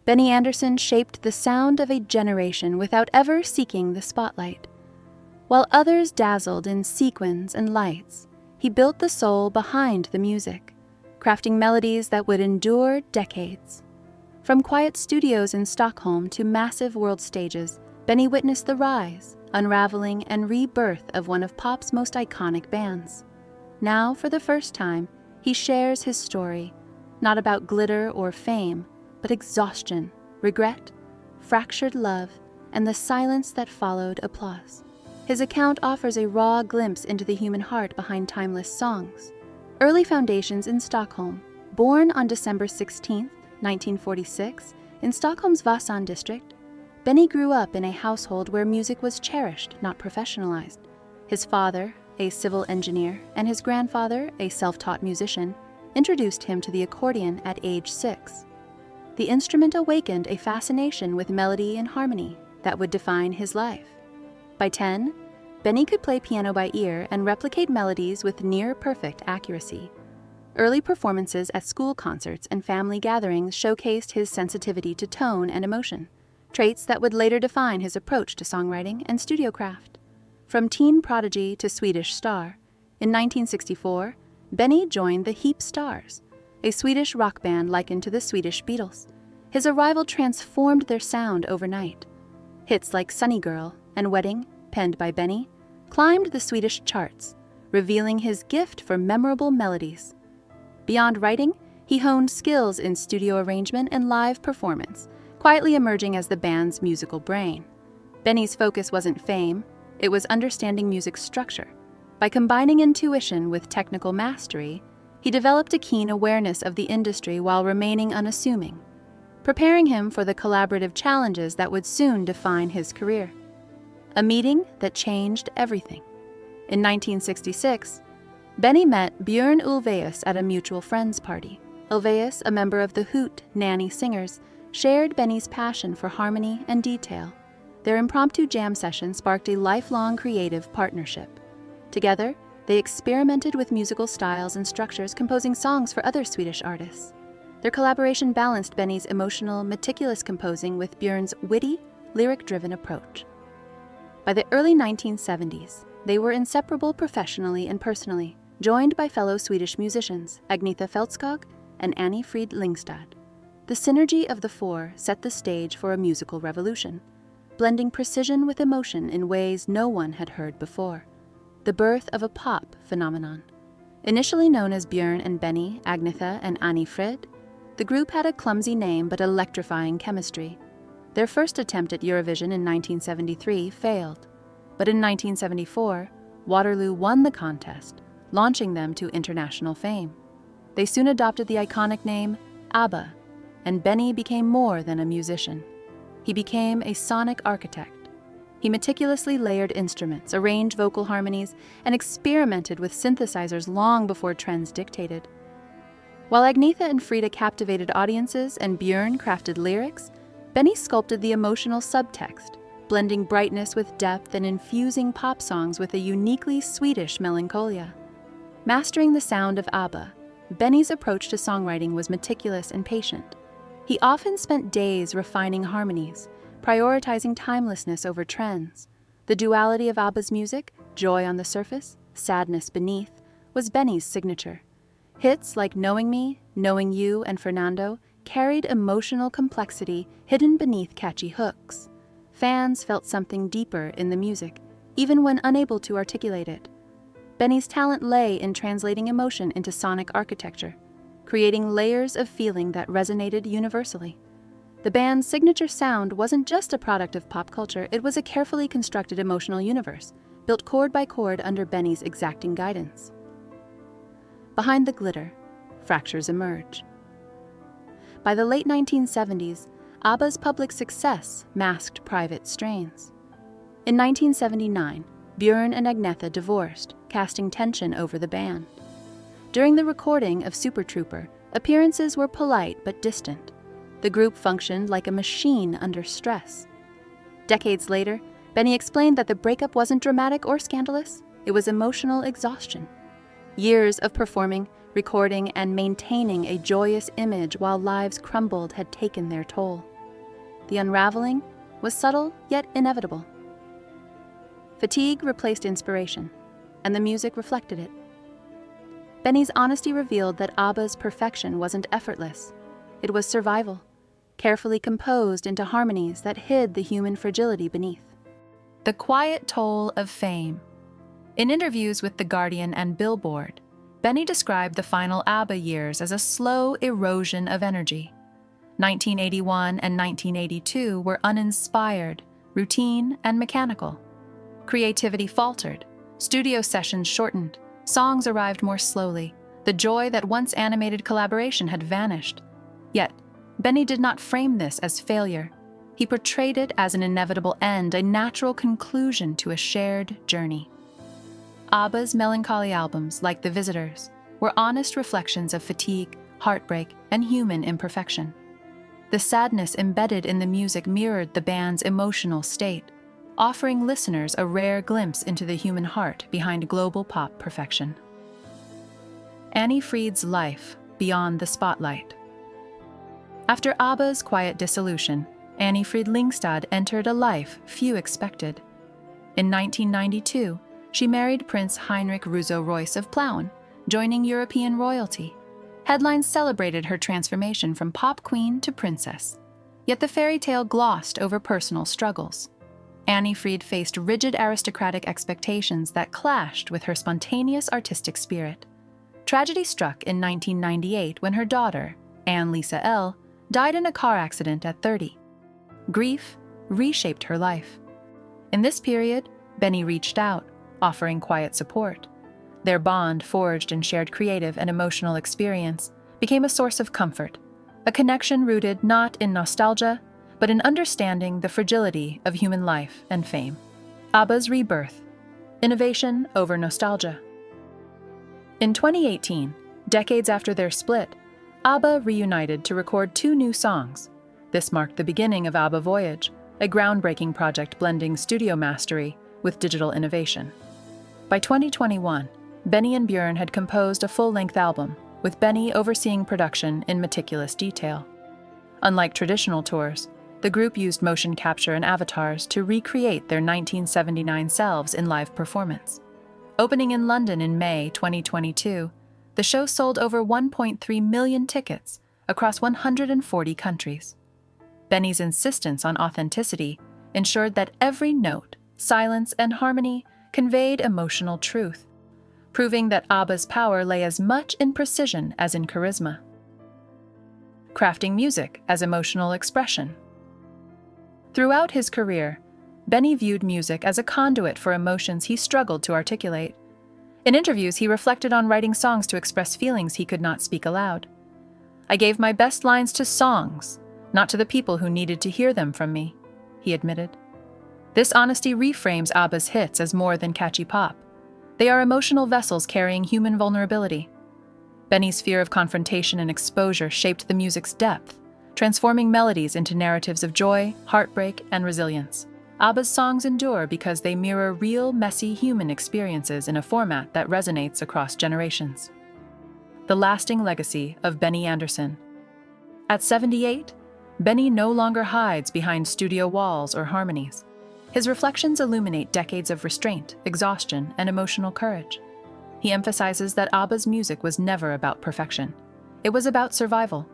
Benny Andersson shaped the sound of a generation without ever seeking the spotlight. While others dazzled in sequins and lights, he built the soul behind the music, crafting melodies that would endure decades. From quiet studios in Stockholm to massive world stages, Benny witnessed the rise, unraveling, and rebirth of one of pop's most iconic bands. Now, for the first time, he shares his story, not about glitter or fame, but exhaustion, regret, fractured love, and the silence that followed applause. His account offers a raw glimpse into the human heart behind timeless songs. Early foundations in Stockholm. Born on December 16, 1946, in Stockholm's Vasan district, Benny grew up in a household where music was cherished, not professionalized. His father, a civil engineer, and his grandfather, a self-taught musician, introduced him to the accordion at age 6. The instrument awakened a fascination with melody and harmony that would define his life. By 10, Benny could play piano by ear and replicate melodies with near-perfect accuracy. Early performances at school concerts and family gatherings showcased his sensitivity to tone and emotion, traits that would later define his approach to songwriting and studio craft. From teen prodigy to Swedish star, in 1964, Benny joined the Heap Stars, a Swedish rock band likened to the Swedish Beatles. His arrival transformed their sound overnight. Hits like Sunny Girl and Wedding, penned by Benny, climbed the Swedish charts, revealing his gift for memorable melodies. Beyond writing, he honed skills in studio arrangement and live performance, quietly emerging as the band's musical brain. Benny's focus wasn't fame, it was understanding music structure. By combining intuition with technical mastery, he developed a keen awareness of the industry while remaining unassuming, preparing him for the collaborative challenges that would soon define his career. A meeting that changed everything. In 1966, Benny met Björn Ulvaeus at a mutual friends party. Ulvaeus, a member of the Hoot Nanny Singers, shared Benny's passion for harmony and detail. Their impromptu jam session sparked a lifelong creative partnership. Together, they experimented with musical styles and structures, composing songs for other Swedish artists. Their collaboration balanced Benny's emotional, meticulous composing with Björn's witty, lyric-driven approach. By the early 1970s, they were inseparable professionally and personally, joined by fellow Swedish musicians Agnetha Fältskog and Annie Frid Lyngstad. The synergy of the four set the stage for a musical revolution, blending precision with emotion in ways no one had heard before. The birth of a pop phenomenon. Initially known as Björn and Benny, Agnetha and Annie Frid, the group had a clumsy name but electrifying chemistry. Their first attempt at Eurovision in 1973 failed, but in 1974, Waterloo won the contest, launching them to international fame. They soon adopted the iconic name ABBA, and Benny became more than a musician. He became a sonic architect. He meticulously layered instruments, arranged vocal harmonies, and experimented with synthesizers long before trends dictated. While Agnetha and Frida captivated audiences and Björn crafted lyrics, Benny sculpted the emotional subtext, blending brightness with depth and infusing pop songs with a uniquely Swedish melancholia. Mastering the sound of ABBA, Benny's approach to songwriting was meticulous and patient. He often spent days refining harmonies, prioritizing timelessness over trends. The duality of ABBA's music, joy on the surface, sadness beneath, was Benny's signature. Hits like Knowing Me, Knowing You, and Fernando carried emotional complexity hidden beneath catchy hooks. Fans felt something deeper in the music, even when unable to articulate it. Benny's talent lay in translating emotion into sonic architecture, creating layers of feeling that resonated universally. The band's signature sound wasn't just a product of pop culture, it was a carefully constructed emotional universe, built chord by chord under Benny's exacting guidance. Behind the glitter, fractures emerge. By the late 1970s, ABBA's public success masked private strains. In 1979, Björn and Agnetha divorced, casting tension over the band. During the recording of Super Trooper, appearances were polite but distant. The group functioned like a machine under stress. Decades later, Benny explained that the breakup wasn't dramatic or scandalous, it was emotional exhaustion. Years of performing, recording, and maintaining a joyous image while lives crumbled had taken their toll. The unraveling was subtle yet inevitable. Fatigue replaced inspiration, and the music reflected it. Benny's honesty revealed that ABBA's perfection wasn't effortless. It was survival, carefully composed into harmonies that hid the human fragility beneath. The quiet toll of fame. In interviews with The Guardian and Billboard, Benny described the final ABBA years as a slow erosion of energy. 1981 and 1982 were uninspired, routine, and mechanical. Creativity faltered, studio sessions shortened, songs arrived more slowly, the joy that once animated collaboration had vanished. Yet, Benny did not frame this as failure. He portrayed it as an inevitable end, a natural conclusion to a shared journey. ABBA's melancholy albums, like The Visitors, were honest reflections of fatigue, heartbreak, and human imperfection. The sadness embedded in the music mirrored the band's emotional state, offering listeners a rare glimpse into the human heart behind global pop perfection. Annie Fried's life beyond the spotlight. After ABBA's quiet dissolution, Annie Fried Lyngstad entered a life few expected. In 1992, she married Prince Heinrich Russo-Royce of Plauen, joining European royalty. Headlines celebrated her transformation from pop queen to princess. Yet the fairy tale glossed over personal struggles. Annie Fried faced rigid aristocratic expectations that clashed with her spontaneous artistic spirit. Tragedy struck in 1998 when her daughter, Anne-Lisa L., died in a car accident at 30. Grief reshaped her life. In this period, Benny reached out, offering quiet support. Their bond, forged in shared creative and emotional experience, became a source of comfort, a connection rooted not in nostalgia, but in understanding the fragility of human life and fame. ABBA's rebirth, innovation over nostalgia. In 2018, decades after their split, ABBA reunited to record 2 new songs. This marked the beginning of ABBA Voyage, a groundbreaking project blending studio mastery with digital innovation. By 2021, Benny and Björn had composed a full-length album, with Benny overseeing production in meticulous detail. Unlike traditional tours, the group used motion capture and avatars to recreate their 1979 selves in live performance. Opening in London in May 2022, the show sold over 1.3 million tickets across 140 countries. Benny's insistence on authenticity ensured that every note, silence, and harmony conveyed emotional truth, proving that ABBA's power lay as much in precision as in charisma. Crafting music as emotional expression. Throughout his career, Benny viewed music as a conduit for emotions he struggled to articulate. In interviews, he reflected on writing songs to express feelings he could not speak aloud. "I gave my best lines to songs, not to the people who needed to hear them from me," he admitted. This honesty reframes ABBA's hits as more than catchy pop. They are emotional vessels carrying human vulnerability. Benny's fear of confrontation and exposure shaped the music's depth, transforming melodies into narratives of joy, heartbreak, and resilience. ABBA's songs endure because they mirror real, messy human experiences in a format that resonates across generations. The lasting legacy of Benny Andersson. At 78, Benny no longer hides behind studio walls or harmonies. His reflections illuminate decades of restraint, exhaustion, and emotional courage. He emphasizes that ABBA's music was never about perfection. It was about survival,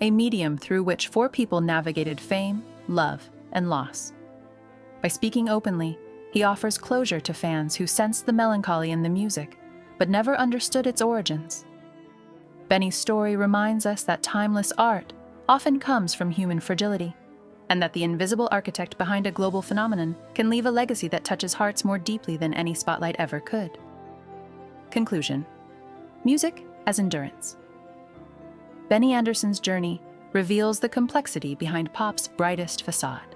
a medium through which 4 people navigated fame, love, and loss. By speaking openly, he offers closure to fans who sensed the melancholy in the music, but never understood its origins. Benny's story reminds us that timeless art often comes from human fragility, and that the invisible architect behind a global phenomenon can leave a legacy that touches hearts more deeply than any spotlight ever could. Conclusion. Music as endurance. Benny Andersson's journey reveals the complexity behind pop's brightest facade.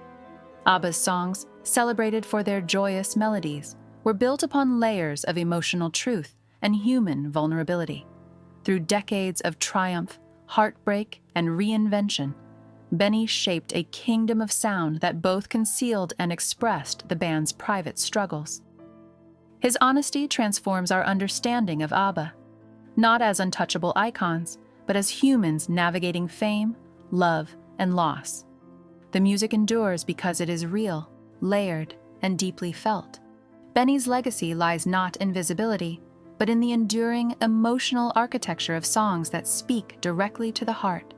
ABBA's songs, celebrated for their joyous melodies, were built upon layers of emotional truth and human vulnerability. Through decades of triumph, heartbreak, and reinvention, Benny shaped a kingdom of sound that both concealed and expressed the band's private struggles. His honesty transforms our understanding of ABBA, not as untouchable icons, but as humans navigating fame, love, and loss. The music endures because it is real, layered, and deeply felt. Benny's legacy lies not in visibility, but in the enduring, emotional architecture of songs that speak directly to the heart.